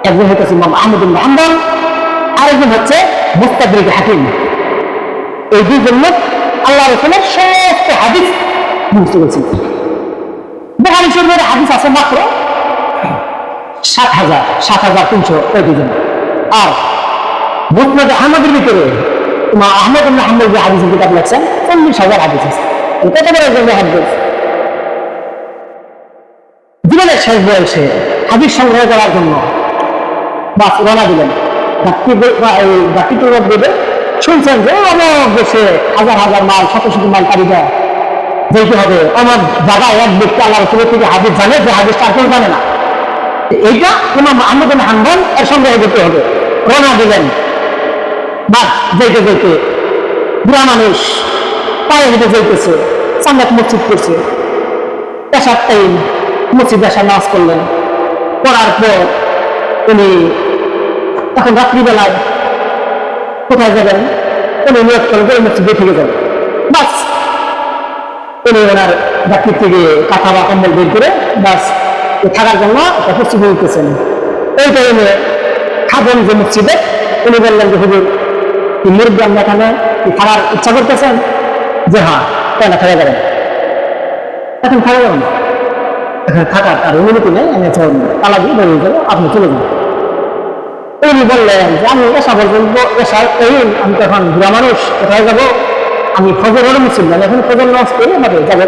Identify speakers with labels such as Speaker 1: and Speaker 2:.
Speaker 1: একজন হচ্ছে ইমাম আহমদ ইবনে হাম্বল, আরেকজন হচ্ছে মুস্তাদরিক হাকিম। এই দুইজন লোক আল্লাহ রাসূলের সমস্ত হাদিস মুখস্থ করেছেন। বুখারী শরীফের হাদিস আছে মাত্র ৭,৩৩৫ জন। আর মুসনাদ আহমদের ভিতরে ইমাম আহমদ ইবনে হাম্বল যে হাদিসের কিতাব লেখছেন ৪০,০০০ হাদিস আছে। কত বড় একজন মুহাদ্দিস! জীবনের শেষ বয়সে হাদিস সংগ্রহ করার জন্য বাস রওনা দিলেন। দেবে শুনছেন যে অনেক দেশে হাজার হাজার মাইল, শত শত মাইল পাড়িটা যেতে হবে, আমার জায়গায় এক ব্যক্তি আল্লাহ রাসূলের থেকে হাদিস জানে যে হাদিস আর কেউ জানে না। এইটা ইমাম আহমদ ইবনে হাম্বল এর সংগ্রহ করতে হবে। রওনা দিলেন। বাস যেতে যেতে বুড়া মানুষ পায়ে হেঁটে যাইতেছে, সামনে মসজিদ করছে, পেশার টাইম, মসজিদ আসা নামাজ করলেন। করার পর উনি এখন রাত্রিবেলায় কোথায় যাবেন উনি নিয়োগ করেন ওই মসজিদে থেকে যাবেন। বাস উনি ওনার চাকরির থেকে কাঁথা বা কম্বল বের করে বাস থাকার জন্য একটা প্রস্তুতি নিতেছেন। ওই টাইমে খাবেন যে মসজিদে, উনি বললেন যে হুজুর মুরব্বী আমরা এখানে থাকার ইচ্ছা করতেছেন? যে হ্যাঁ, কেন থাকা যাবেন? এখন থাকা যাবেন না, এখানে থাকার আর অনুমতি নেই, আমি এখন তালা দিয়ে বেরিয়ে যাবো, আপনি চলে যান। উনি বললেন যে আমি এসা পর্যন্ত আমি তো এখন বুড়া মানুষ, কোথায় যাবো? আমি ফজর হলে মুসলিম, এখন ফজর নামাজ পড়ে যাবো।